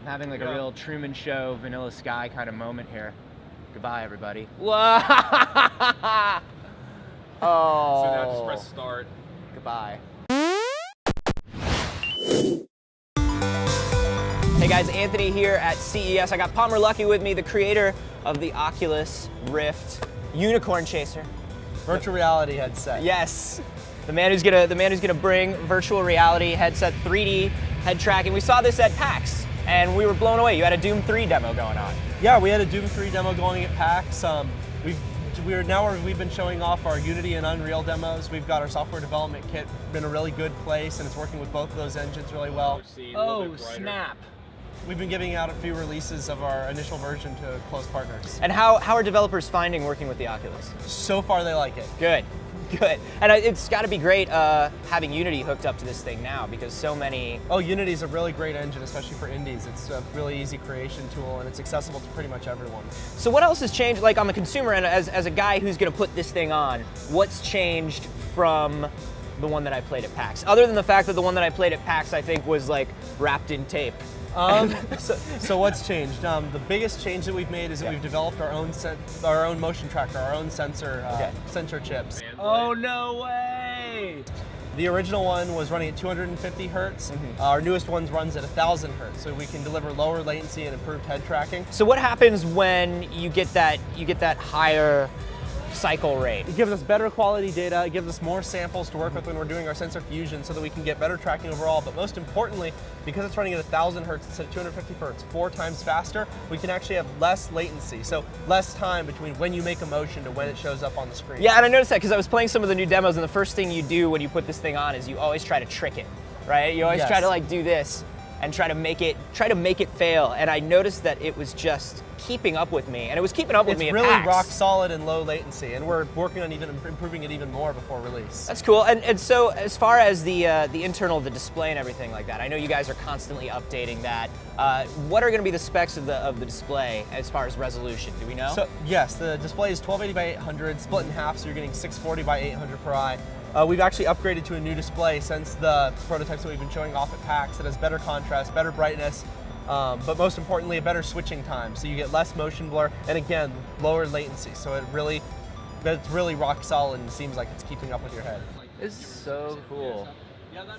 having like a real Truman Show, Vanilla Sky kind of moment here. Goodbye, everybody. Whoa! Oh. So now just press start. Goodbye. Hey guys, Anthony here at CES. I got Palmer Luckey with me, the creator of the Oculus Rift Unicorn Chaser. Virtual reality headset. Yes. The man who's gonna bring virtual reality headset, 3D head tracking. We saw this at PAX and we were blown away. You had a Doom 3 demo going on. Yeah, we had a Doom 3 demo going at PAX. We've been showing off our Unity and Unreal demos. We've got our software development kit in a really good place, and it's working with both of those engines really well. Oh, snap. We've been giving out a few releases of our initial version to close partners. And how are developers finding working with the Oculus? So far, they like it. Good. Good. And it's got to be great having Unity hooked up to this thing now, because so many... Oh, Unity's a really great engine, especially for indies. It's a really easy creation tool, and it's accessible to pretty much everyone. So what else has changed, like on the consumer end, as a guy who's going to put this thing on, what's changed from the one that I played at PAX? Other than the fact that the one that I played at PAX, I think, was like wrapped in tape. So what's changed? The biggest change that we've made is that we've developed our own motion tracker, our own sensor chips. Oh, no way! The original one was running at 250 hertz. Our newest one runs at 1,000 hertz, so we can deliver lower latency and improved head tracking. So what happens when you get that higher cycle rate? It gives us better quality data, it gives us more samples to work with when we're doing our sensor fusion so that we can get better tracking overall, but most importantly, because it's running at 1,000 hertz instead of 250 hertz, 4 times faster, we can actually have less latency, so less time between when you make a motion to when it shows up on the screen. Yeah, and I noticed that because I was playing some of the new demos, and the first thing you do when you put this thing on is you always try to trick it, right? You always try to like do this and try to make it fail, and I noticed that it was just keeping up with me, and it was keeping up with me at PAX. It's really rock solid and low latency, and we're working on even improving it even more before release. That's cool. And so as far as the internal, the display and everything like that, I know you guys are constantly updating that. What are going to be the specs of the display as far as resolution? Do we know? So yes, the display is 1280 by 800, split in half, so you're getting 640 by 800 per eye. We've actually upgraded to a new display since the prototypes that we've been showing off at PAX. It has better contrast, better brightness, but most importantly, a better switching time. So you get less motion blur, and again, lower latency. So it's really rock solid and seems like it's keeping up with your head. This is so cool.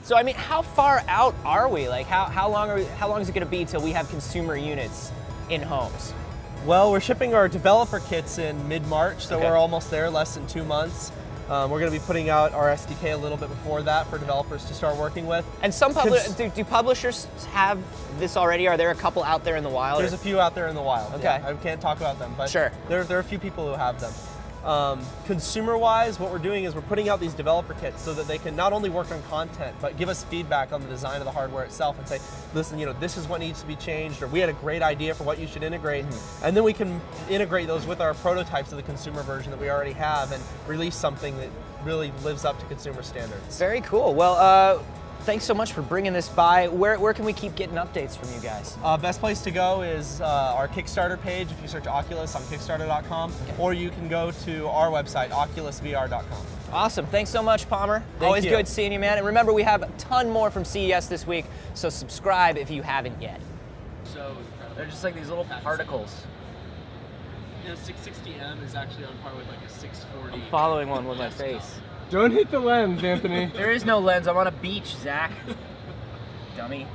So I mean, how far out are we? Like, how long is it going to be till we have consumer units in homes? Well, we're shipping our developer kits in mid-March, so we're almost there, less than 2 months. We're going to be putting out our SDK a little bit before that for developers to start working with. And some do publishers have this already? Are there a couple out there in the wild? There's a few out there in the wild. Okay. Yeah, I can't talk about them, but sure. There are a few people who have them. Consumer-wise, what we're doing is we're putting out these developer kits so that they can not only work on content, but give us feedback on the design of the hardware itself and say, listen, this is what needs to be changed, or we had a great idea for what you should integrate. And then we can integrate those with our prototypes of the consumer version that we already have and release something that really lives up to consumer standards. Very cool. Well, thanks so much for bringing this by. Where can we keep getting updates from you guys? Best place to go is our Kickstarter page. If you search Oculus on Kickstarter.com, or you can go to our website, OculusVR.com. Awesome. Thanks so much, Palmer. Thank Always you. good seeing you, man. And remember, we have a ton more from CES this week, so subscribe if you haven't yet. So they're just like these little particles. You know, 660M is actually on par with like a 640. I'm following one with my face. Don't hit the lens, Anthony. There is no lens. I'm on a beach, Zach. Dummy.